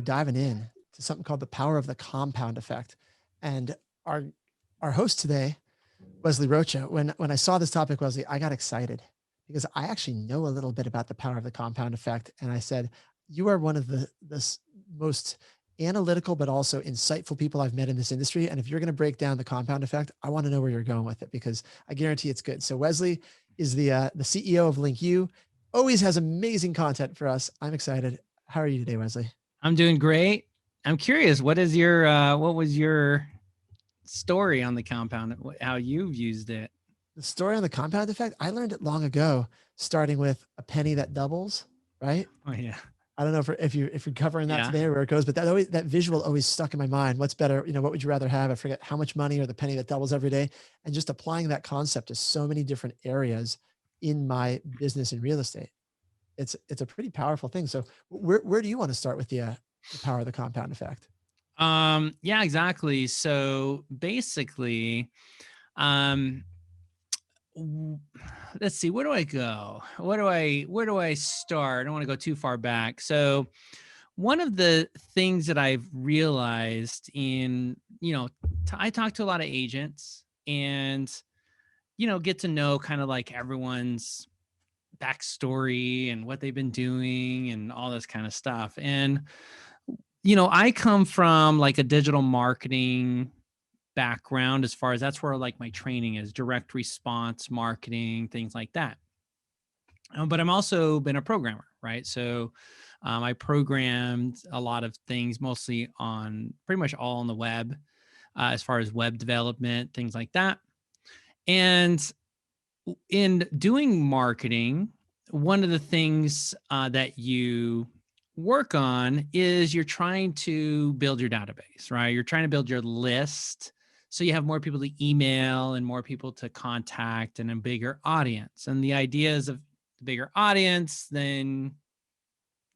diving in to something called the power of the compound effect. And our host today, Wesley Rocha, when I saw this topic, Wesley, I got excited because I actually know a little bit about the power of the compound effect. And I said, you are one of the most analytical, but also insightful people I've met in this industry. And if you're going to break down the compound effect, I want to know where you're going with it, because I guarantee it's good. So Wesley is the CEO of LinkU, always has amazing content for us. I'm excited. How are you today, Wesley? I'm doing great. I'm curious, what was your story on the compound, how you've used it? The story on the compound effect, I learned it long ago, starting with a penny that doubles, right? Oh yeah. I don't know if you're covering that today or where it goes, but that visual always stuck in my mind. What's better? What would you rather have? I forget how much money, or the penny that doubles every day, and just applying that concept to so many different areas in my business and real estate. It's a pretty powerful thing. So where do you want to start with the power of the compound effect? Yeah, exactly. So basically, let's see, where do I go? Where do I start? I don't want to go too far back. So one of the things that I've realized I talk to a lot of agents and, get to know kind of like everyone's backstory and what they've been doing and all this kind of stuff. And, I come from like a digital marketing background, as far as that's where like my training is, direct response marketing, things like that. But I'm also been a programmer, right? So I programmed a lot of things, mostly on pretty much all on the web, as far as web development, things like that. And in doing marketing, one of the things that you work on is you're trying to build your database, right? You're trying to build your list so you have more people to email and more people to contact and a bigger audience. And the idea is of the bigger audience, then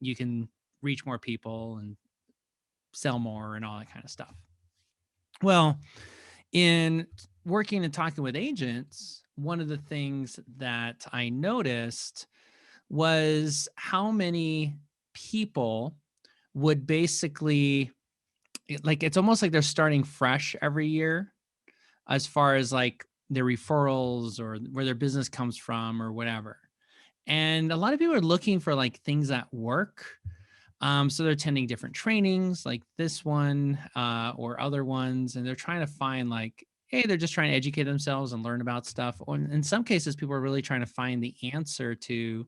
you can reach more people and sell more and all that kind of stuff. Well, in working and talking with agents, one of the things that I noticed was how many people would basically, like, it's almost like they're starting fresh every year as far as like their referrals or where their business comes from or whatever. And a lot of people are looking for like things that work. So they're attending different trainings like this one or other ones, and they're trying to find like, hey, they're just trying to educate themselves and learn about stuff. Or in some cases, people are really trying to find the answer to,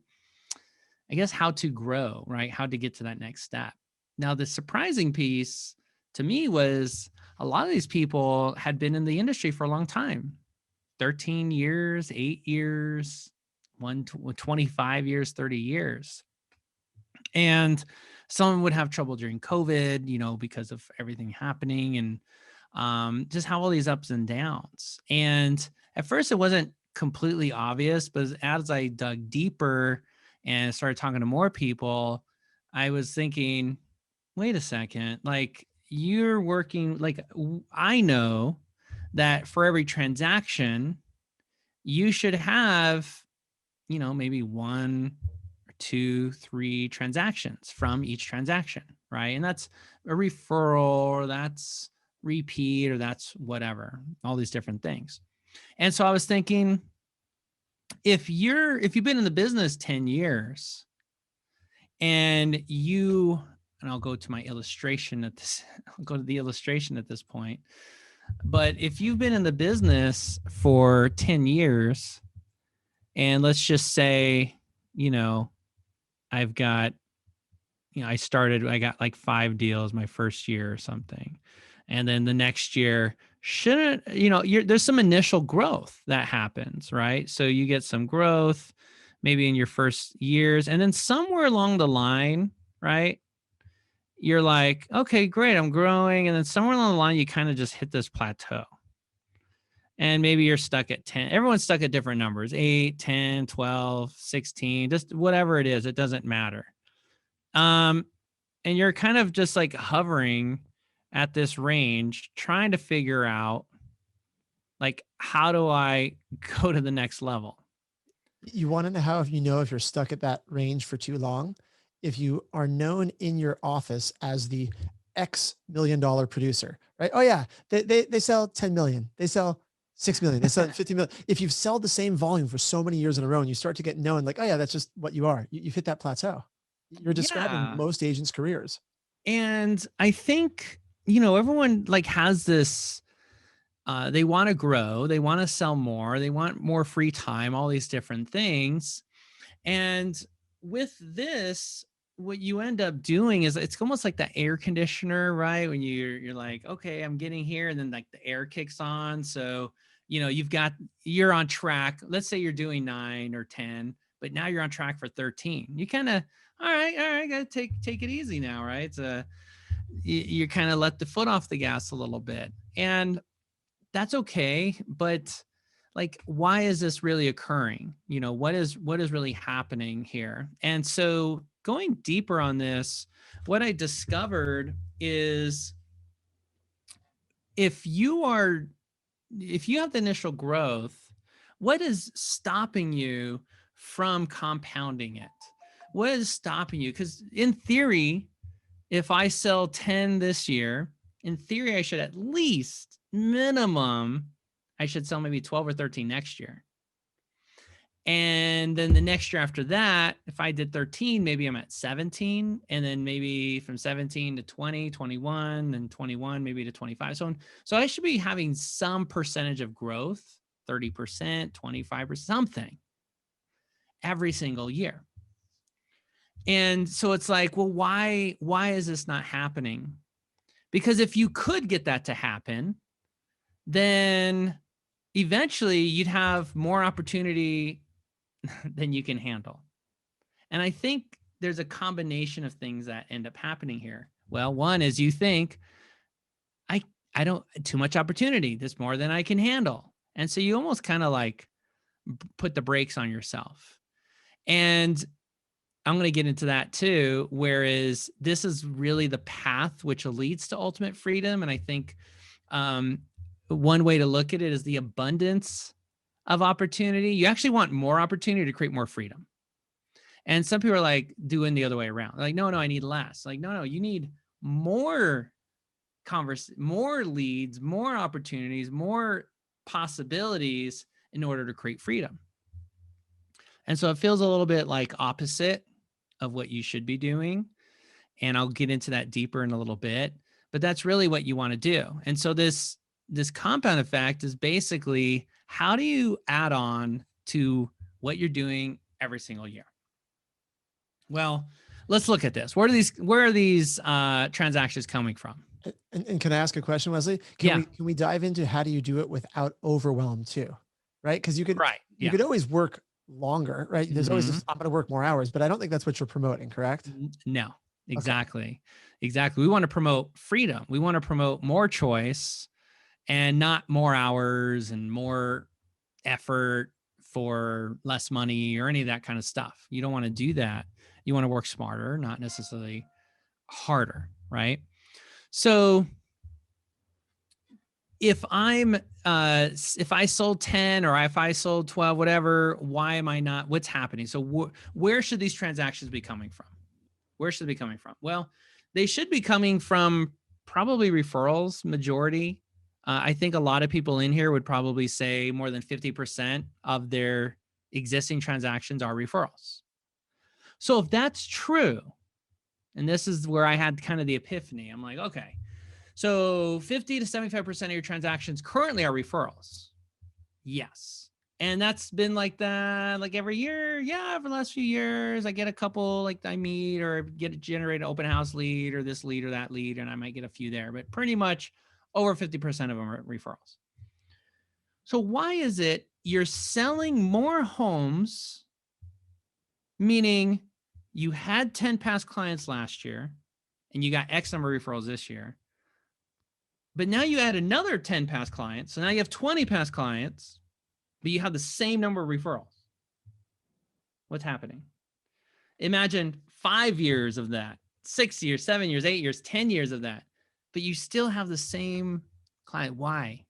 I guess, how to grow, right? How to get to that next step. Now, the surprising piece to me was a lot of these people had been in the industry for a long time, 13 years, 8 years, 25 years, 30 years. And some would have trouble during COVID, because of everything happening and just how all these ups and downs. And at first it wasn't completely obvious, but as I dug deeper and started talking to more people, I was thinking, wait a second, like you're working, like I know that for every transaction, you should have, maybe 1 or 2, 3 transactions from each transaction, right? And that's a referral, or that's repeat, or that's whatever, all these different things. And so I was thinking, if you've been in the business 10 years and I'll go to my illustration at this, I'll go to the illustration at this point. But if you've been in the business for 10 years, and let's just say, I've got, I got like 5 deals my first year or something. And then the next year, there's some initial growth that happens, right? So you get some growth maybe in your first years. And then somewhere along the line, right, you're like, okay, great, I'm growing. And then somewhere along the line, you kind of just hit this plateau. And maybe you're stuck at 10. Everyone's stuck at different numbers, 8, 10, 12, 16, just whatever it is. It doesn't matter. And you're kind of just like hovering at this range, trying to figure out, like, how do I go to the next level? You want to know how, if you're stuck at that range for too long, if you are known in your office as the X million dollar producer, right? Oh yeah, they sell 10 million, they sell 6 million, they sell 50 million. If you've sold the same volume for so many years in a row and you start to get known, like, oh yeah, that's just what you are. You've hit that plateau. You're describing Yeah. most agents' careers. And I think, everyone like has this, they want to grow, they want to sell more, they want more free time, all these different things. And with this, what you end up doing is it's almost like the air conditioner, right? When you're like, okay, I'm getting here, and then like the air kicks on. So, you're on track. Let's say you're doing 9 or 10, but now you're on track for 13. You kind of, all right, gotta take it easy now, right? You kind of let the foot off the gas a little bit. And that's okay, but like, why is this really occurring? What is really happening here? And so going deeper on this, what I discovered is if you have the initial growth, what is stopping you from compounding it? What is stopping you? Because in theory, if I sell 10 this year, in theory, I should at least minimum, I should sell maybe 12 or 13 next year. And then the next year after that, if I did 13, maybe I'm at 17. And then maybe from 17 to 20, 21, and 21, maybe to 25. So I should be having some percentage of growth, 30%, 25%, something every single year. And so it's like, well, why is this not happening? Because if you could get that to happen, then eventually you'd have more opportunity than you can handle. And I think there's a combination of things that end up happening here. Well, one is you think, I don't, too much opportunity. There's more than I can handle. And so you almost kind of like put the brakes on yourself. And I'm going to get into that too, whereas this is really the path which leads to ultimate freedom. And I think one way to look at it is the abundance of opportunity. You actually want more opportunity to create more freedom. And some people are like doing the other way around. They're like, no, I need less. Like, no, you need more more leads, more opportunities, more possibilities in order to create freedom. And so it feels a little bit like opposite of what you should be doing. And I'll get into that deeper in a little bit, but that's really what you want to do. And so this compound effect is basically, how do you add on to what you're doing every single year? Well, let's look at this. Where are these transactions coming from? And can I ask a question, Wesley? Can we dive into how do you do it without overwhelm too? Right? Because you could always work longer, right? There's always this, I'm going to work more hours, but I don't think that's what you're promoting, correct? No, exactly. Exactly. We want to promote freedom. We want to promote more choice and not more hours and more effort for less money or any of that kind of stuff. You don't want to do that. You want to work smarter, not necessarily harder, right? So if I sold 10 or if I sold 12, whatever, why am I not? What's happening? So where should these transactions be coming from? Where should they be coming from? Well, they should be coming from probably referrals, majority. I think a lot of people in here would probably say more than 50% of their existing transactions are referrals. So if that's true, and this is where I had kind of the epiphany, I'm like, okay, so 50 to 75% of your transactions currently are referrals. Yes. And that's been like that, like every year. Yeah. For the last few years, I get a couple like I meet or generate an open house lead or this lead or that lead. And I might get a few there, but pretty much over 50% of them are referrals. So why is it you're selling more homes, meaning you had 10 past clients last year and you got X number of referrals this year, but now you add another 10 past clients. So now you have 20 past clients, but you have the same number of referrals. What's happening? Imagine 5 years of that, 6 years, 7 years, 8 years, 10 years of that, but you still have the same client. Why?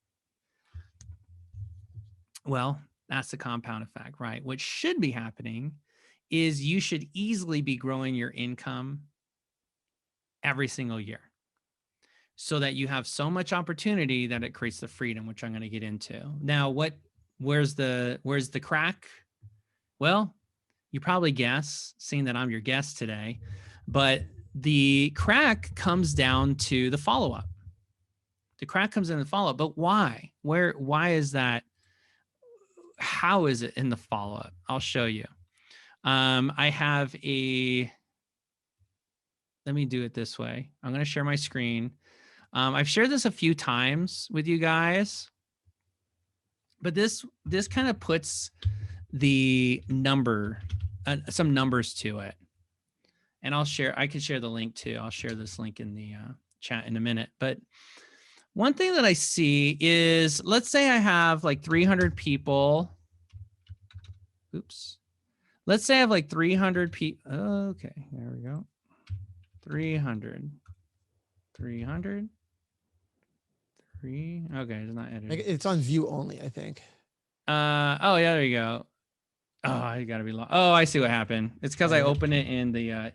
Well, that's the compound effect, right? What should be happening is you should easily be growing your income every single year, so that you have so much opportunity that it creates the freedom, which I'm going to get into. Now, where's the crack? Well, you probably guess, seeing that I'm your guest today, but the crack comes down to the follow-up. The crack comes in the follow-up, but why? Why is that? How is it in the follow-up? I'll show you. I have let me do it this way. I'm going to share my screen. I've shared this a few times with you guys, but this kind of puts the number, some numbers to it. And I can share the link too. I'll share this link in the chat in a minute. But one thing that I see is, let's say I have like 300 people. Oops. Let's say I have like 300 people. Okay, there we go. 300. Okay, it's not edited. It's on view only, I think. Oh yeah, there you go. Oh, I gotta be long. Oh, I see what happened. It's because I opened it in the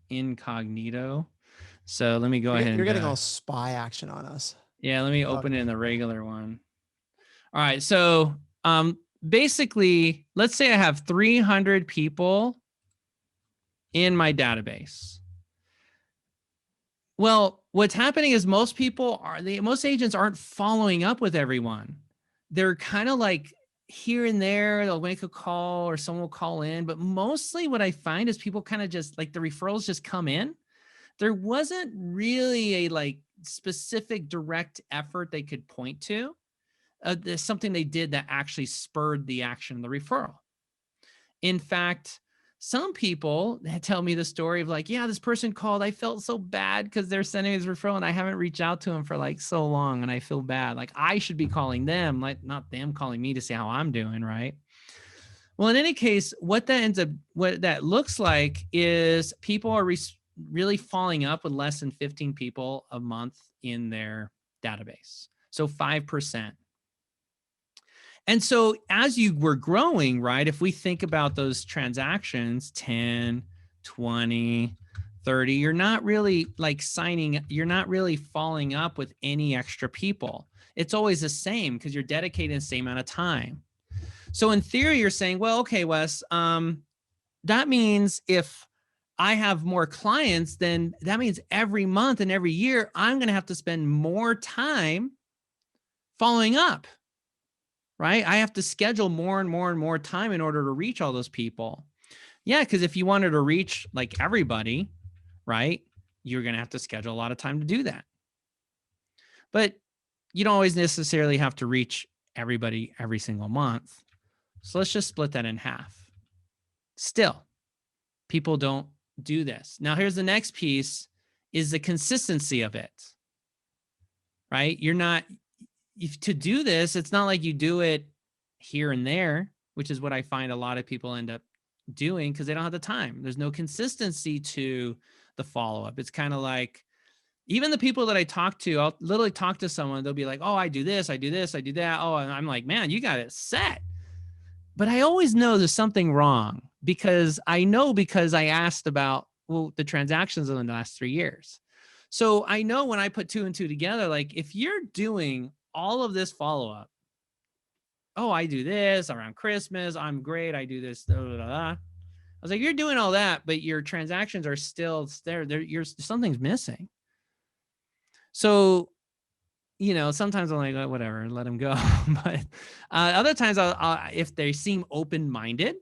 incognito. So let me go ahead. You're getting all spy action on us. Yeah, let me open it in the regular one. All right, so basically, let's say I have 300 people in my database. Well, what's happening is most agents aren't following up with everyone. They're kind of like here and there, they'll make a call or someone will call in, but mostly what I find is people kind of just like the referrals just come in. There wasn't really a like specific direct effort they could point to. There's something they did that actually spurred the action of the referral. In fact, some people tell me the story of like, yeah, this person called. I felt so bad because they're sending me this referral and I haven't reached out to them for like so long and I feel bad. Like I should be calling them, like not them calling me to see how I'm doing, right? Well, in any case, what that looks like is people are really following up with less than 15 people a month in their database. So 5%. And so as you were growing, right, if we think about those transactions, 10, 20, 30, you're not really like you're not really following up with any extra people. It's always the same because you're dedicating the same amount of time. So in theory, you're saying, well, okay, Wes, that means if I have more clients, then that means every month and every year, I'm going to have to spend more time following up. Right? I have to schedule more and more and more time in order to reach all those people. Yeah, because if you wanted to reach like everybody, right, you're going to have to schedule a lot of time to do that. But you don't always necessarily have to reach everybody every single month. So let's just split that in half. Still, people don't do this. Now, here's the next piece is the consistency of it, right? To do this, it's not like you do it here and there, which is what I find a lot of people end up doing because they don't have the time. There's no consistency to the follow-up. It's kind of like, even the people that I talk to, I'll literally talk to someone, they'll be like, oh, I do this, I do this, I do that. Oh, and I'm like, man, you got it set. But I always know there's something wrong because I asked about, well, the transactions in the last 3 years. So I know when I put 2 and 2 together, like if you're doing all of this follow-up, oh, I do this around Christmas, I'm great, I do this, blah, blah, blah. I was like, you're doing all that, but your transactions are still there. Something's missing. So, sometimes I'm like, oh, whatever, let them go. But other times, if they seem open-minded,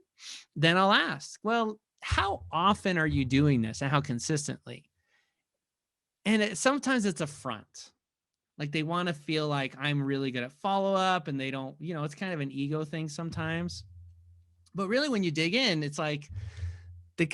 then I'll ask, well, how often are you doing this and how consistently? And sometimes it's a front. Like they want to feel like I'm really good at follow-up and they don't, it's kind of an ego thing sometimes. But really when you dig in, it's like they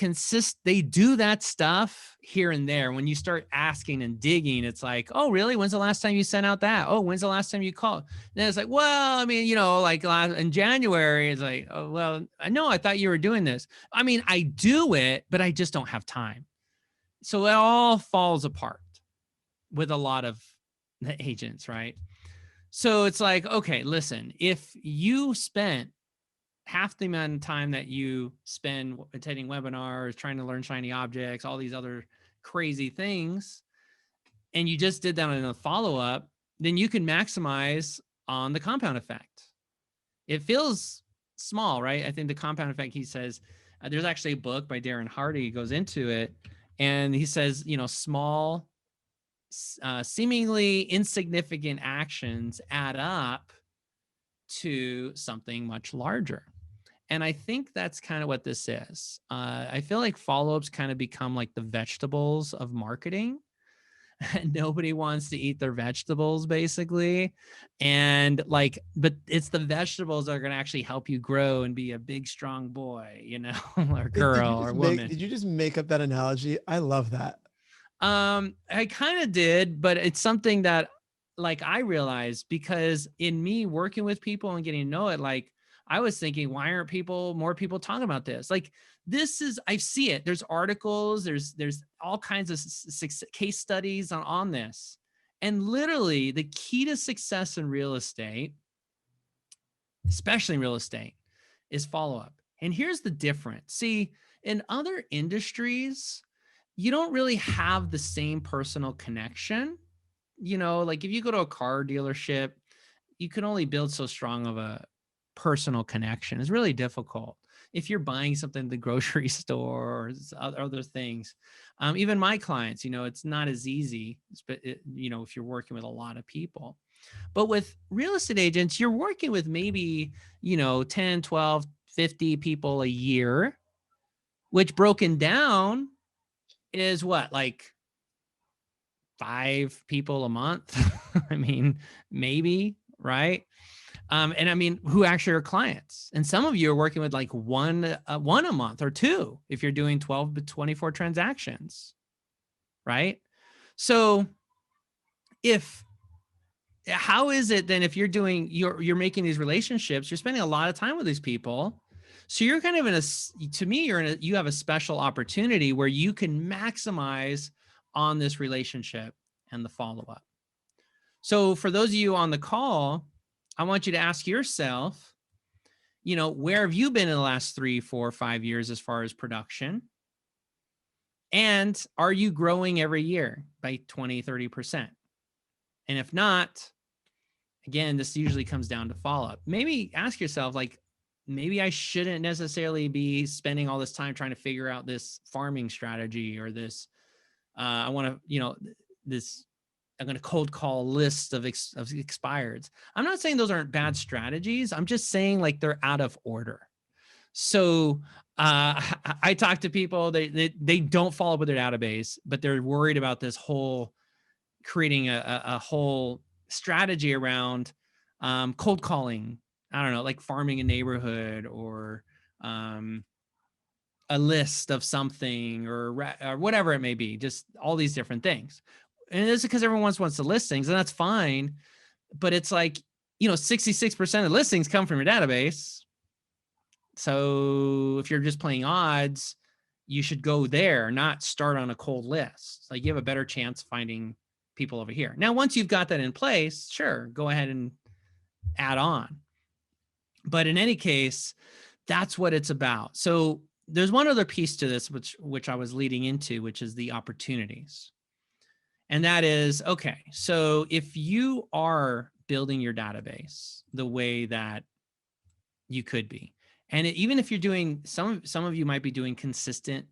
do that stuff here and there. When you start asking and digging, it's like, oh, really? When's the last time you sent out that? Oh, when's the last time you called? And then it's like, well, I mean, like in January, it's like, oh, well, I know, I thought you were doing this. I mean, I do it, but I just don't have time. So it all falls apart with a lot of the agents, right? So it's like, okay, listen, if you spent half the amount of time that you spend attending webinars, trying to learn shiny objects, all these other crazy things, and you just did that in a follow-up, then you can maximize on the compound effect. It feels small, right? I think the compound effect, he says, there's actually a book by Darren Hardy goes into it. And he says, you know, small, seemingly insignificant actions add up to something much larger. And I think that's kind of what this is. I feel like follow-ups kind of become like the vegetables of marketing. Nobody wants to eat their vegetables, basically. And like, but it's the vegetables that are going to actually help you grow and be a big, strong boy, you know, or girl or woman. Did you just make up that analogy? I love that. I kind of did, but it's something that like I realized, because in me working with people and getting to know it, like I was thinking, why aren't more people talking about this? Like, this is, I see it. There's articles, there's all kinds of case studies on this. And literally the key to success in real estate, especially in real estate, is follow-up. And here's the difference. See, in other industries, you don't really have the same personal connection. You know, like if you go to a car dealership, you can only build so strong of a personal connection. It's really difficult. If you're buying something at the grocery store or other things, even my clients, you know, it's not as easy, but you know, if you're working with a lot of people. But with real estate agents, you're working with maybe, you know, 10, 12, 50 people a year, which broken down is what, like 5 people a month? I mean, maybe, right? And I mean, who actually are clients? And some of you are working with like one a month or 2 if you're doing 12 to 24 transactions, right? So how is it then if you're doing, you're making these relationships, you're spending a lot of time with these people. So you're kind of to me, you have a special opportunity where you can maximize on this relationship and the follow-up. So for those of you on the call, I want you to ask yourself, you know, where have you been in the last 3, 4, 5 years as far as production? And are you growing every year by 20, 30%? And if not, again, this usually comes down to follow-up. Maybe ask yourself, like, maybe I shouldn't necessarily be spending all this time trying to figure out this farming strategy or this, I want to, you know, this, I'm going to cold call lists of expireds. I'm not saying those aren't bad strategies. I'm just saying like they're out of order. So I talk to people, they don't follow up with their database, but they're worried about this whole creating a whole strategy around cold calling. I don't know, like farming a neighborhood or a list of something or whatever it may be, just all these different things. And it's because everyone wants the listings, and that's fine. But it's like, you know, 66% of listings come from your database. So if you're just playing odds, you should go there, not start on a cold list. Like you have a better chance finding people over here. Now, once you've got that in place, sure, go ahead and add on. But in any case, that's what it's about. So there's one other piece to this, which I was leading into, which is the opportunities. And that is, okay, so if you are building your database the way that you could be, and even if you're doing, some of you might be doing consistent,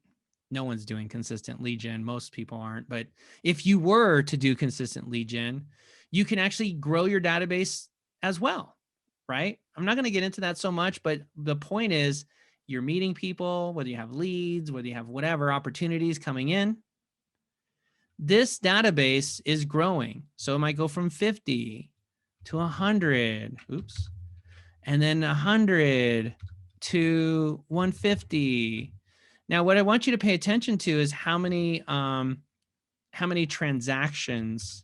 no one's doing consistent lead gen, most people aren't, but if you were to do consistent lead gen, you can actually grow your database as well, right? I'm not going to get into that so much, but the point is you're meeting people, whether you have leads, whether you have whatever opportunities coming in, this database is growing. So it might go from 50 to 100, oops, and then 100 to 150. Now, what I want you to pay attention to is how many transactions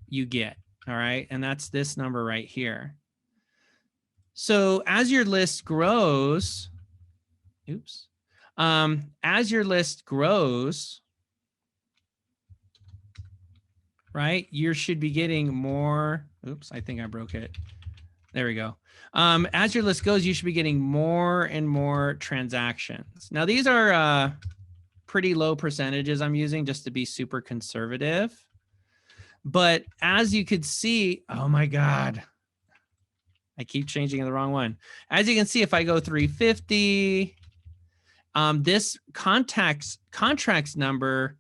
you get, all right? And that's this number right here. So as your list grows, oops, as your list grows, right, you should be getting more. Oops, I think I broke it. There we go. As your list goes, you should be getting more and more transactions. Now, these are pretty low percentages I'm using just to be super conservative. But as you could see, oh my God, I keep changing the wrong one. As you can see, if I go 350, this contracts number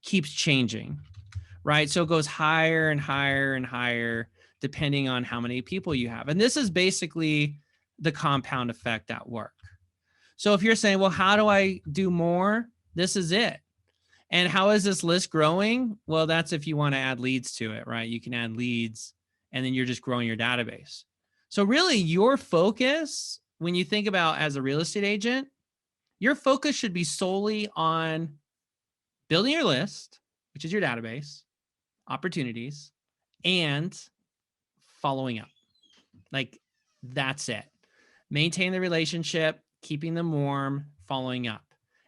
keeps changing, right? So it goes higher and higher and higher depending on how many people you have. And this is basically the compound effect at work. So if you're saying, well, how do I do more? This is it. And how is this list growing? Well, that's if you want to add leads to it, right? You can add leads and then you're just growing your database. So really your focus, when you think about as a real estate agent, your focus should be solely on building your list, which is your database, opportunities, and following up. Like that's it. Maintain the relationship, keeping them warm, following up.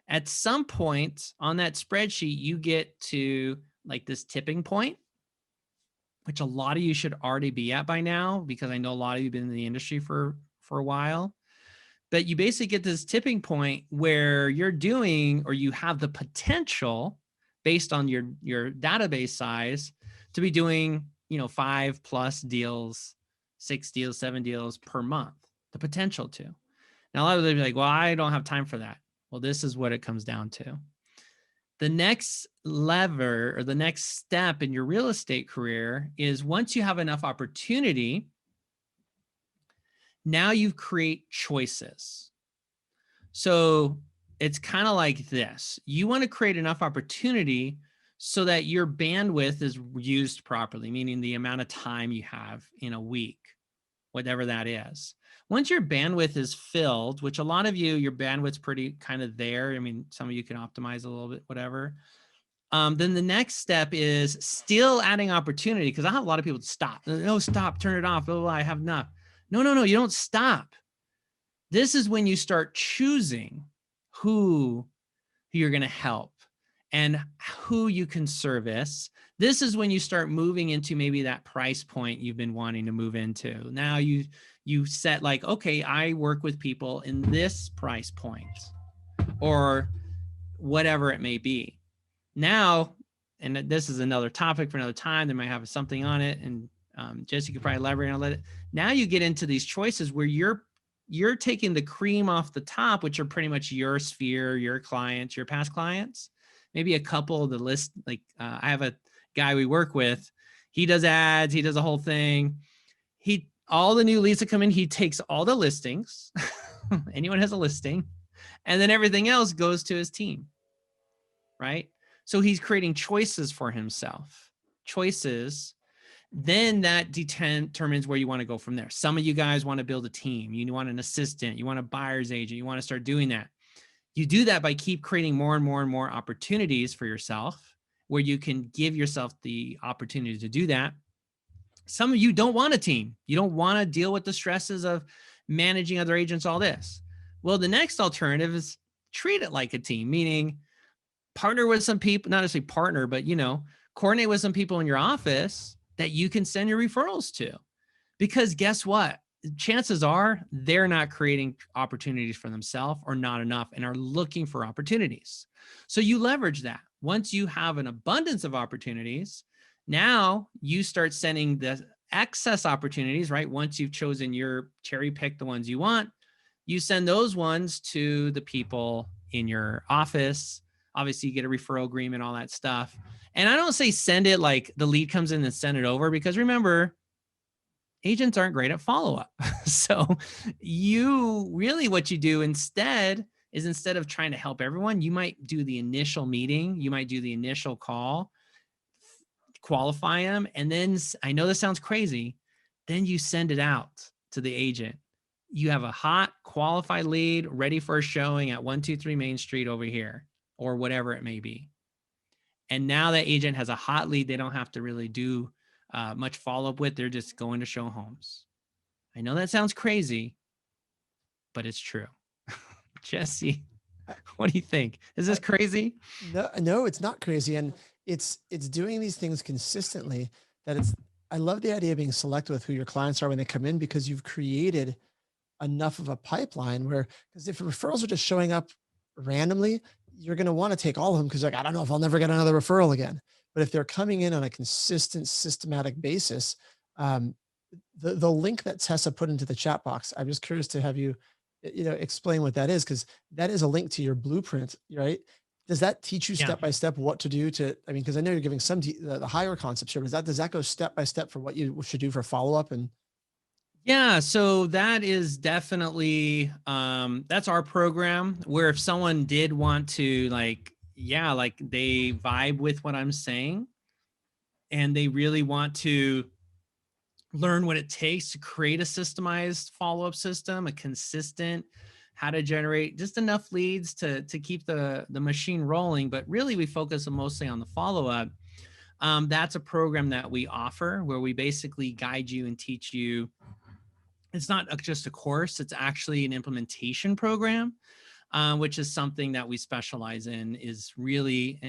At some point on that spreadsheet, you get to like this tipping point, which a lot of you should already be at by now, because I know a lot of you have been in the industry for a while. But you basically get this tipping point where you're doing, or you have the potential based on your database size to be doing, 5+ deals, 6 deals, 7 deals per month, the potential to. Now, a lot of them be like, well, I don't have time for that. Well, this is what it comes down to. The next lever or the next step in your real estate career is once you have enough opportunity, now you create choices. So it's kind of like this. You want to create enough opportunity so that your bandwidth is used properly, meaning the amount of time you have in a week, whatever that is. Once your bandwidth is filled, which a lot of you, your bandwidth's pretty kind of there. I mean, some of you can optimize a little bit, whatever. Then the next step is still adding opportunity, because I have a lot of people stop. No, stop, turn it off. Blah, blah, blah, I have enough. No, you don't stop. This is when you start choosing who you're going to help and who you can service. This is when you start moving into maybe that price point you've been wanting to move into. Now you set like, okay, I work with people in this price point or whatever it may be. Now, and this is another topic for another time, they might have something on it, and Jesse could probably elaborate on it. Now you get into these choices where you're taking the cream off the top, which are pretty much your sphere, your clients, your past clients, maybe a couple of the list. Like I have a guy we work with, he does ads, he does a whole thing. All the new leads that come in, he takes all the listings, anyone has a listing, and then everything else goes to his team, right? So he's creating choices for himself, choices. Then that determines where you want to go from there. Some of you guys want to build a team. You want an assistant. You want a buyer's agent. You want to start doing that. You do that by keep creating more and more and more opportunities for yourself where you can give yourself the opportunity to do that. Some of you don't want a team. You don't want to deal with the stresses of managing other agents, all this. Well, the next alternative is treat it like a team, meaning partner with some people, not necessarily partner, but, coordinate with some people in your office that you can send your referrals to. Because guess what? Chances are they're not creating opportunities for themselves or not enough and are looking for opportunities. So you leverage that. Once you have an abundance of opportunities, now you start sending the excess opportunities, right? Once you've chosen your cherry pick the ones you want, you send those ones to the people in your office. Obviously, you get a referral agreement, all that stuff. And I don't say send it like the lead comes in and send it over, because remember, agents aren't great at follow-up. So what you do instead is, instead of trying to help everyone, you might do the initial meeting, you might do the initial call, qualify them. And then, I know this sounds crazy, then you send it out to the agent. You have a hot qualified lead ready for a showing at 123 Main Street over here, or whatever it may be. And now that agent has a hot lead they don't have to really do much follow-up with. They're just going to show homes. I know that sounds crazy, but it's true. Jesse, what do you think? Is this crazy? No, it's not crazy. And it's doing these things consistently that I love the idea of being selective with who your clients are when they come in, because you've created enough of a pipeline where, because if referrals are just showing up randomly, you're going to want to take all of them because like, I don't know if I'll never get another referral again. But if they're coming in on a consistent, systematic basis, um, the link that Tessa put into the chat box, I'm just curious to have you, explain what that is, because that is a link to your blueprint, right? Does that teach you Yeah. step by step what to do to, I mean, because I know you're giving some the higher concepts here, but does that go step by step for what you should do for follow up? And Yeah, so that is definitely that's our program, where if someone did want to like they vibe with what I'm saying and they really want to learn what it takes to create a systemized follow-up system, a consistent, how to generate just enough leads to keep the machine rolling, but really we focus mostly on the follow-up. That's a program that we offer where we basically guide you and teach you. It's not just a course, it's actually an implementation program, which is something that we specialize in. It's really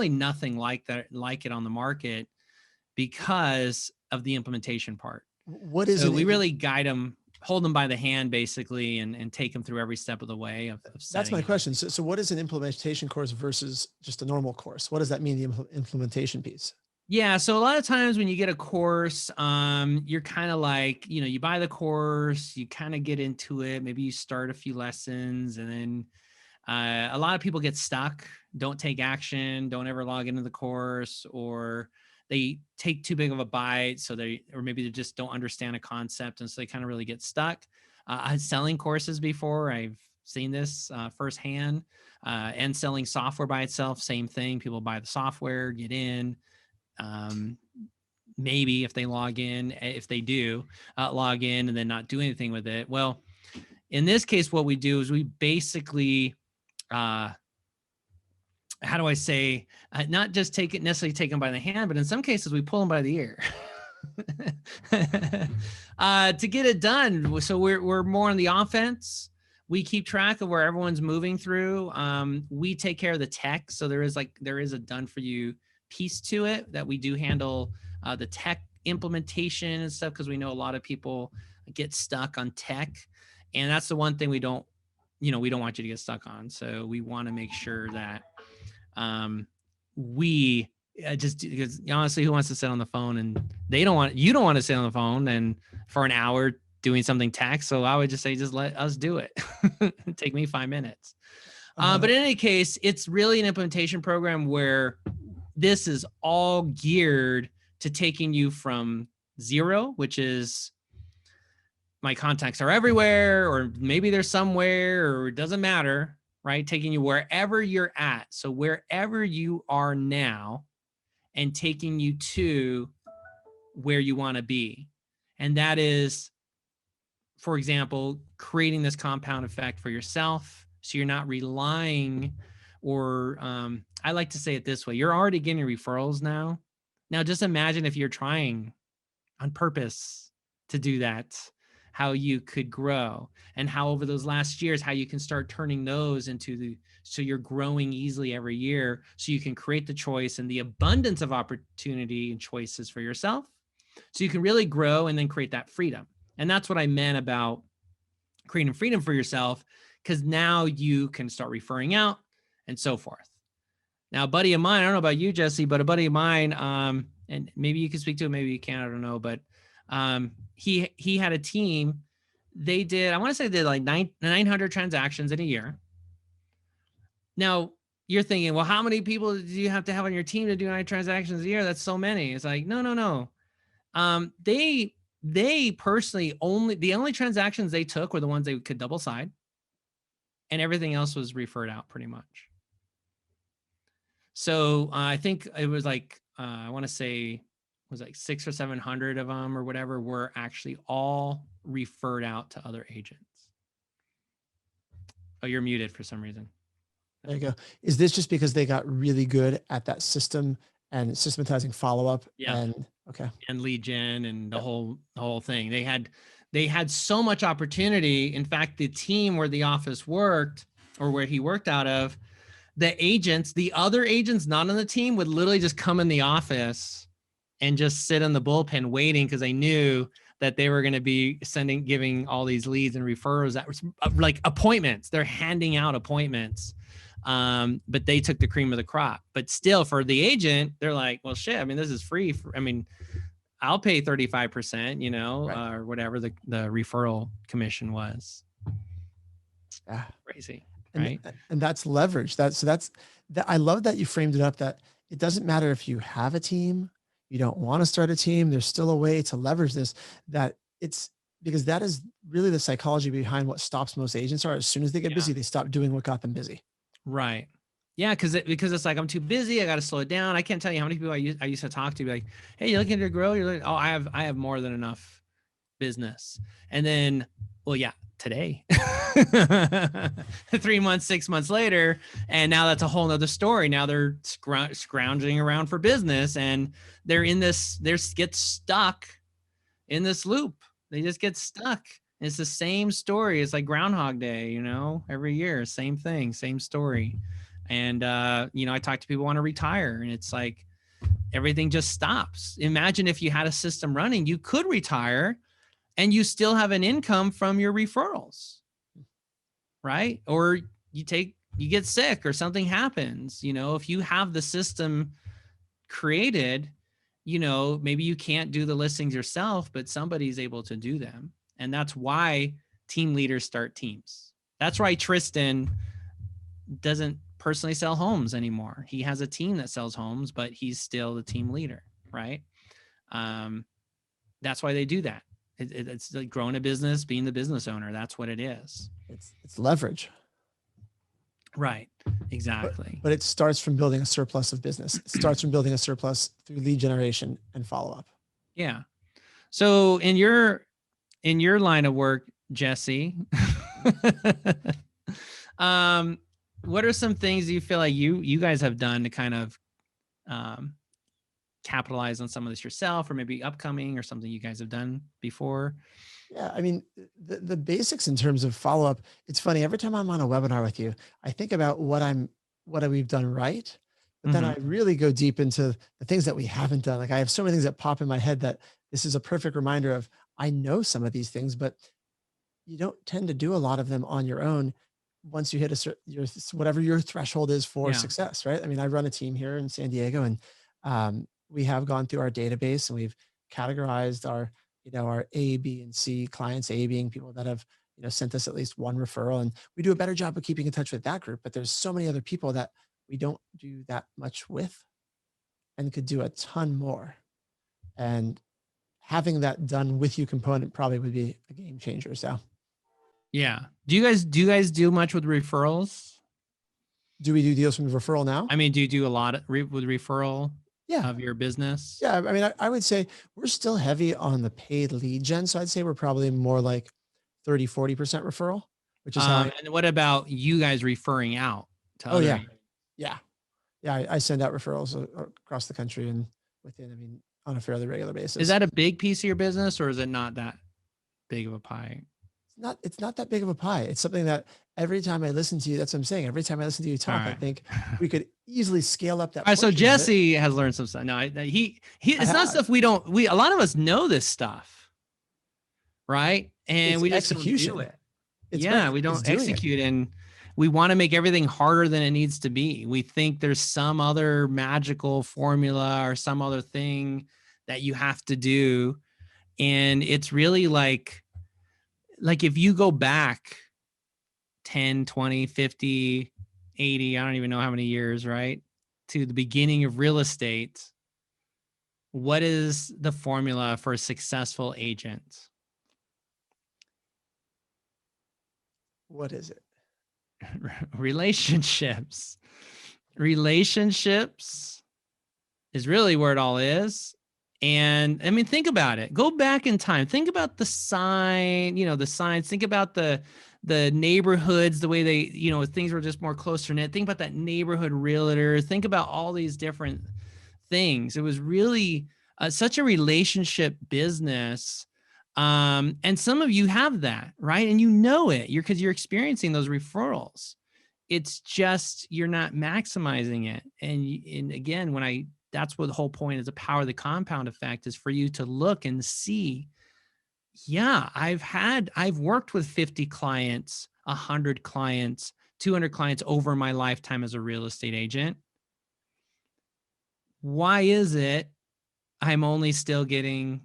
nothing like it on the market because of the implementation part. what is So an we really guide them, hold them by the hand basically, and take them through every step of the way of That's my setting it. question. So what is an implementation course versus just a normal course? What does that mean, the implementation piece? Yeah, so a lot of times when you get a course, you're kind of like, you buy the course, you kind of get into it, maybe you start a few lessons, and then a lot of people get stuck, don't take action, don't ever log into the course, or they take too big of a bite, or maybe they just don't understand a concept, and so they kind of really get stuck. I'm selling courses before, I've seen this firsthand, and selling software by itself, same thing. People buy the software, get in. Maybe if they log in, if they do log in and then not do anything with it. Well, in this case, what we do is we basically, how do I say, not just necessarily take them by the hand, but in some cases we pull them by the ear to get it done. So we're more on the offense. We keep track of where everyone's moving through. We take care of the tech. So there is a done for you piece to it that we do handle the tech implementation and stuff, because we know a lot of people get stuck on tech, and that's the one thing we don't want you to get stuck on. So we want to make sure that we just, because honestly, who wants to sit on the phone, and you don't want to sit on the phone and for an hour doing something tech. So I would just say, just let us do it. Take me 5 minutes. But in any case, it's really an implementation program where this is all geared to taking you from zero, which is my contacts are everywhere, or maybe they're somewhere, or it doesn't matter, right? Taking you wherever you're at. So wherever you are now, and taking you to where you want to be. And that is, for example, creating this compound effect for yourself. So you're not relying, or I like to say it this way, you're already getting referrals now. Now just imagine if you're trying on purpose to do that, how you could grow, and how over those last years, how you can start turning those so you're growing easily every year, so you can create the choice and the abundance of opportunity and choices for yourself, so you can really grow and then create that freedom. And that's what I meant about creating freedom for yourself, because now you can start referring out and so forth. Now, a buddy of mine, I don't know about you, Jesse, but a buddy of mine, and maybe you can speak to it, maybe you can't, I don't know, but he had a team. They did, I want to say they did like 900 transactions in a year. Now you're thinking, well, how many people do you have to have on your team to do 9 transactions a year? That's so many. It's like, no. They personally the only transactions they took were the ones they could double side, and everything else was referred out pretty much. So I think it was like, I want to say it was like 600 or 700 of them or whatever were actually all referred out to other agents. Oh, you're muted for some reason. There you go. Is this just because they got really good at that system and systematizing follow-up? Yeah. And okay. And lead gen and the whole thing. They had so much opportunity. In fact, the team where the office worked, or where he worked out of, the other agents not on the team would literally just come in the office and just sit in the bullpen waiting because I knew that they were going to be giving all these leads and referrals that was like appointments. They're handing out appointments. But they took the cream of the crop. But still, for the agent, they're like, well, shit, I mean, this is free. I'll pay 35%, Right. or whatever the referral commission was. Yeah. Crazy. And, Right. and that's leverage. I love that you framed it up that it doesn't matter if you have a team, you don't want to start a team, there's still a way to leverage this, that it's because that is really the psychology behind what stops most agents are. As soon as they get busy, they stop doing what got them busy. Right. Yeah. Because it's like, I'm too busy. I got to slow it down. I can't tell you how many people I used to talk to, be like, hey, you're looking to grow. You're like, oh, I have more than enough business. And then, well, yeah, today, 3 months, 6 months later. And now that's a whole nother story. Now they're scrounging around for business, and they get stuck in this loop. They just get stuck. It's the same story. It's like Groundhog Day, every year, same thing, same story. And, I talk to people who want to retire, and it's like, everything just stops. Imagine if you had a system running, you could retire and you still have an income from your referrals, right? Or you get sick or something happens, if you have the system created, maybe you can't do the listings yourself, but somebody's able to do them. And that's why team leaders start teams. That's why Tristan doesn't personally sell homes anymore. He has a team that sells homes, but he's still the team leader, right? That's why they do that. It's like growing a business, being the business owner. That's what it is. It's leverage. Right. Exactly. But it starts from building a surplus of business. It starts from building a surplus through lead generation and follow-up. Yeah. So in your line of work, Jesse, what are some things you feel like you guys have done to kind of capitalize on some of this yourself, or maybe upcoming, or something you guys have done before? Yeah, I mean, the basics in terms of follow-up, it's funny, every time I'm on a webinar with you, I think about what we've done right, but then I really go deep into the things that we haven't done. Like, I have so many things that pop in my head that this is a perfect reminder of, I know some of these things, but you don't tend to do a lot of them on your own once you hit whatever your threshold is for success, right? I mean, I run a team here in San Diego, and we have gone through our database, and we've categorized our A, B, and C clients, A being people that have, sent us at least one referral. And we do a better job of keeping in touch with that group, but there's so many other people that we don't do that much with and could do a ton more. And having that done with you component probably would be a game changer. So yeah. Do you guys do much with referrals? Do we do deals from referral now? I mean, do you do a lot with referral of your business? Yeah. I mean, I would say we're still heavy on the paid lead gen. So I'd say we're probably more like 30-40% referral, which is how. And what about you guys referring out to other? Yeah. I send out referrals across the country and on a fairly regular basis. Is that a big piece of your business, or is it not that big of a pie? It's not that big of a pie. It's something that every time I listen to you, that's what I'm saying. Every time I listen to you talk, I think we could easily scale up that. All right, so Jesse has learned some stuff. No, it's not stuff a lot of us know this stuff, right? And we just execution. Don't do it. We don't execute, and we want to make everything harder than it needs to be. We think there's some other magical formula or some other thing that you have to do. And it's really like if you go back 10, 20, 50, 80, I don't even know how many years, right, to the beginning of real estate, what is the formula for a successful agent? What is it? Relationships is really where it all is. And I mean, think about it. Go back in time. Think about the signs. Think about the neighborhoods, the way they, things were just more closer knit. Think about that neighborhood realtor. Think about all these different things. It was really such a relationship business. And some of you have that, right? And because you're experiencing those referrals. It's just, you're not maximizing it. And again, when I that's what the whole point is. The power of the compound effect is for you to look and see, yeah, I've worked with 50 clients, 100 clients, 200 clients over my lifetime as a real estate agent. Why is it I'm only still getting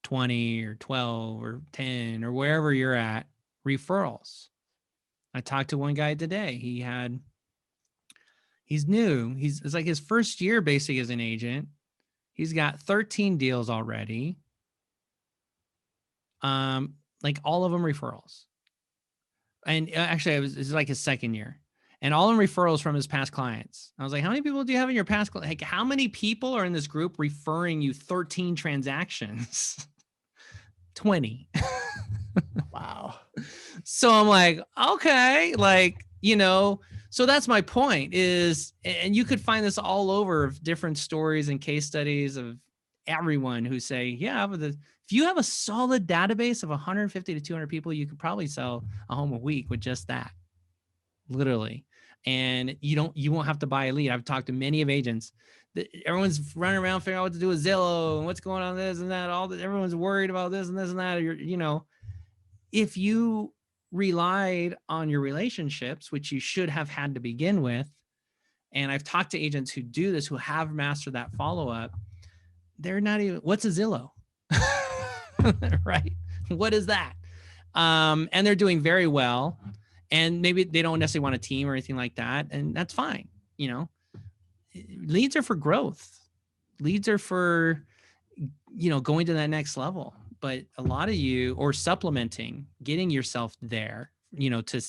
20 or 12 or 10 or wherever you're at referrals? I talked to one guy today. He's new. It's like his first year basically as an agent. He's got 13 deals already. Like all of them referrals. And actually it's like his second year. And all in referrals from his past clients. I was like, how many people do you have in your past? Like, how many people are in this group referring you 13 transactions? 20. Wow. So I'm like, okay, like, so that's my point is, and you could find this all over different stories and case studies of everyone who say, yeah, but if you have a solid database of 150 to 200 people, you could probably sell a home a week with just that, literally. And you won't have to buy a lead. I've talked to many of agents. Everyone's running around figuring out what to do with Zillow and what's going on this and that. Everyone's worried about this and this and that. If you relied on your relationships, which you should have had to begin with, and I've talked to agents who do this, who have mastered that follow-up, they're not even, what's a Zillow? Right? What is that? And they're doing very well. And maybe they don't necessarily want a team or anything like that. And that's fine. Leads are for growth. Leads are for, going to that next level. But a lot of you, or supplementing, getting yourself there, to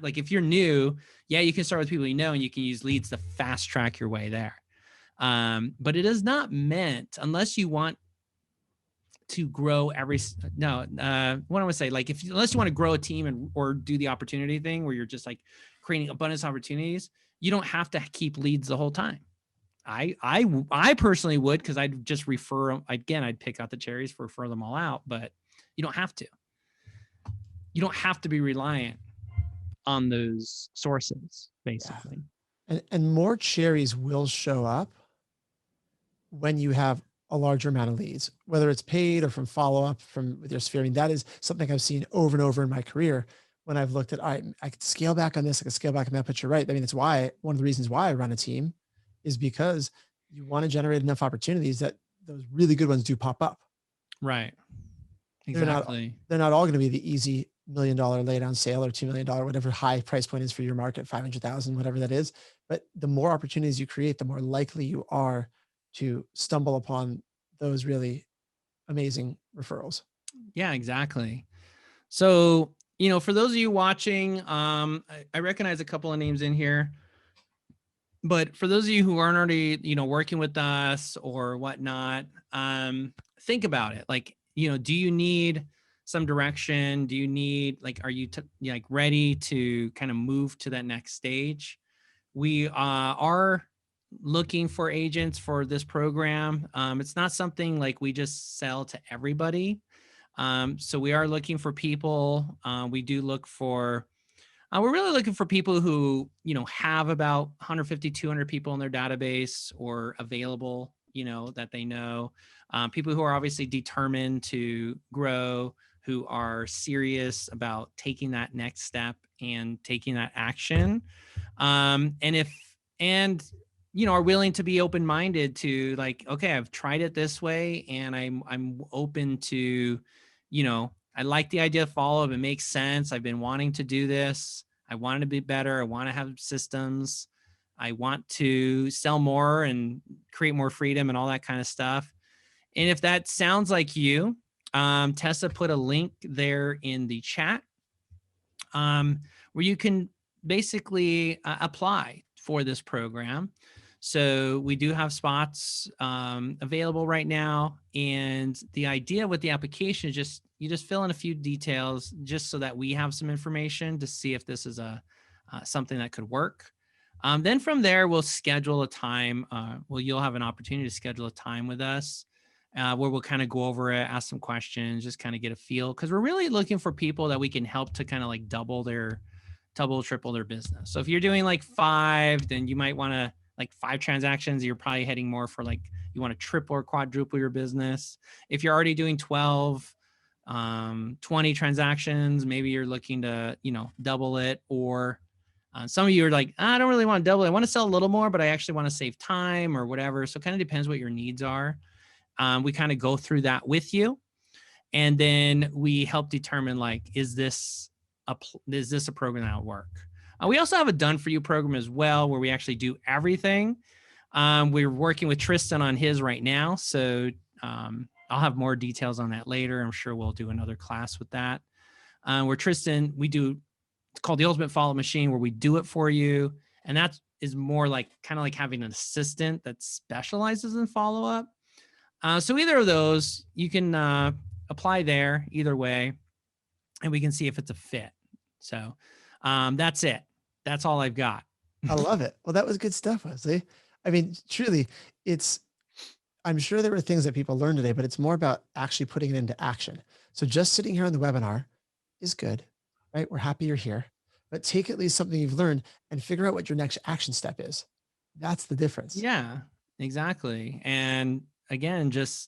like if you're new, yeah, you can start with people and you can use leads to fast track your way there. But it is not meant, unless you want to grow what I want to say, like unless you want to grow a team or do the opportunity thing where you're just like creating abundance opportunities, you don't have to keep leads the whole time. I personally would, because I'd just refer them. Again, I'd pick out the cherries, refer them all out, but you don't have to. You don't have to be reliant on those sources, basically. Yeah. And more cherries will show up when you have a larger amount of leads, whether it's paid or from follow-up with your sphere. I mean, that is something I've seen over and over in my career when I've looked at, I could scale back on this, I could scale back on that, but you're right. I mean, it's one of the reasons why I run a team is because you want to generate enough opportunities that those really good ones do pop up. Right. Exactly. They're not all going to be the easy $1 million laydown sale or $2 million, whatever high price point is for your market, 500,000, whatever that is. But the more opportunities you create, the more likely you are to stumble upon those really amazing referrals. Yeah, exactly. So, for those of you watching, I recognize a couple of names in here, but for those of you who aren't already, working with us or whatnot, think about it. Like, do you need some direction? Do you need, like, are you ready to kind of move to that next stage? We are looking for agents for this program. It's not something like we just sell to everybody. So we are looking for people. We do look for, we're really looking for people who, have about 150, 200 people in their database or available, that they know. People who are obviously determined to grow, who are serious about taking that next step and taking that action. Are willing to be open-minded to, like, okay, I've tried it this way and I'm open to, I like the idea of follow-up. It makes sense. I've been wanting to do this. I want to be better. I want to have systems. I want to sell more and create more freedom and all that kind of stuff. And if that sounds like you, Tessa put a link there in the chat where you can basically apply for this program. So we do have spots available right now. And the idea with the application is you just fill in a few details just so that we have some information to see if this is something that could work. Then from there, we'll schedule a time. You'll have an opportunity to schedule a time with us where we'll kind of go over it, ask some questions, just kind of get a feel. Because we're really looking for people that we can help to kind of like triple their business. So if you're doing like 5, then you might want to like 5 transactions, you're probably heading more for like, you want to triple or quadruple your business. If you're already doing 12, 20 transactions, maybe you're looking to, double it. Or some of you are like, I don't really want to double it. I want to sell a little more, but I actually want to save time or whatever. So it kind of depends what your needs are. We kind of go through that with you. And then we help determine, like, is this a program that will work? We also have a done for you program as well, where we actually do everything. We're working with Tristan on his right now. So I'll have more details on that later. I'm sure we'll do another class with that. Where Tristan, it's called the Ultimate Follow-Up Machine, where we do it for you. And that is more like kind of like having an assistant that specializes in follow-up. So either of those, you can apply there either way, and we can see if it's a fit. So that's it. That's all I've got. I love it. Well, that was good stuff, Wesley. I mean, truly, I'm sure there were things that people learned today, but it's more about actually putting it into action. So just sitting here on the webinar is good, right? We're happy you're here, but take at least something you've learned and figure out what your next action step is. That's the difference. Yeah, exactly. And again, this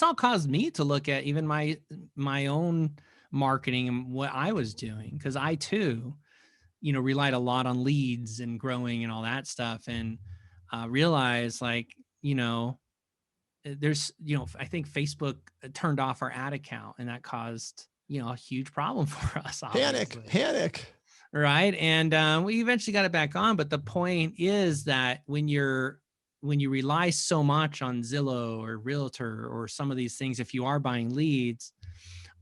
all caused me to look at even my own marketing and what I was doing, because I too, relied a lot on leads and growing and all that stuff, and realized, like, there's, I think Facebook turned off our ad account, and that caused, a huge problem for us. Panic. Right. And we eventually got it back on. But the point is that when you rely so much on Zillow or Realtor or some of these things, if you are buying leads,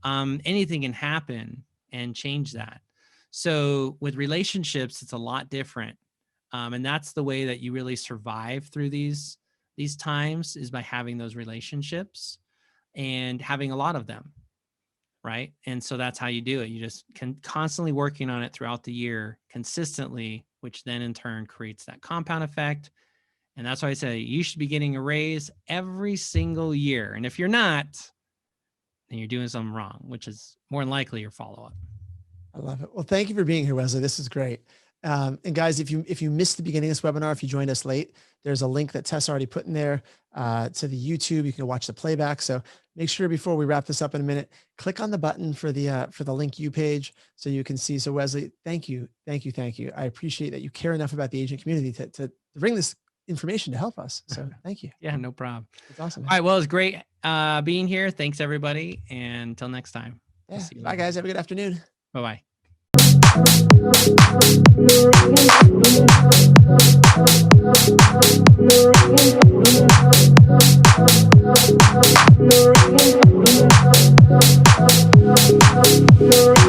anything can happen and change that. So with relationships, it's a lot different. And that's the way that you really survive through these times, is by having those relationships and having a lot of them. Right. And so that's how you do it. You just can constantly working on it throughout the year consistently, which then in turn creates that compound effect. And that's why I say you should be getting a raise every single year. And if you're not, then you're doing something wrong, which is more than likely your follow-up. I love it. Well, thank you for being here, Wesley. This is great. And guys, if you missed the beginning of this webinar, if you joined us late, there's a link that Tess already put in there to the YouTube. You can watch the playback. So make sure before we wrap this up in a minute, click on the button for the LinkU page so you can see. So Wesley, thank you. I appreciate that you care enough about the agent community to bring this information to help us. So thank you. Yeah, no problem. It's awesome. All right. Well, it's great being here. Thanks everybody. And until next time. Yeah. Bye guys. Have a good afternoon. Bye-bye. No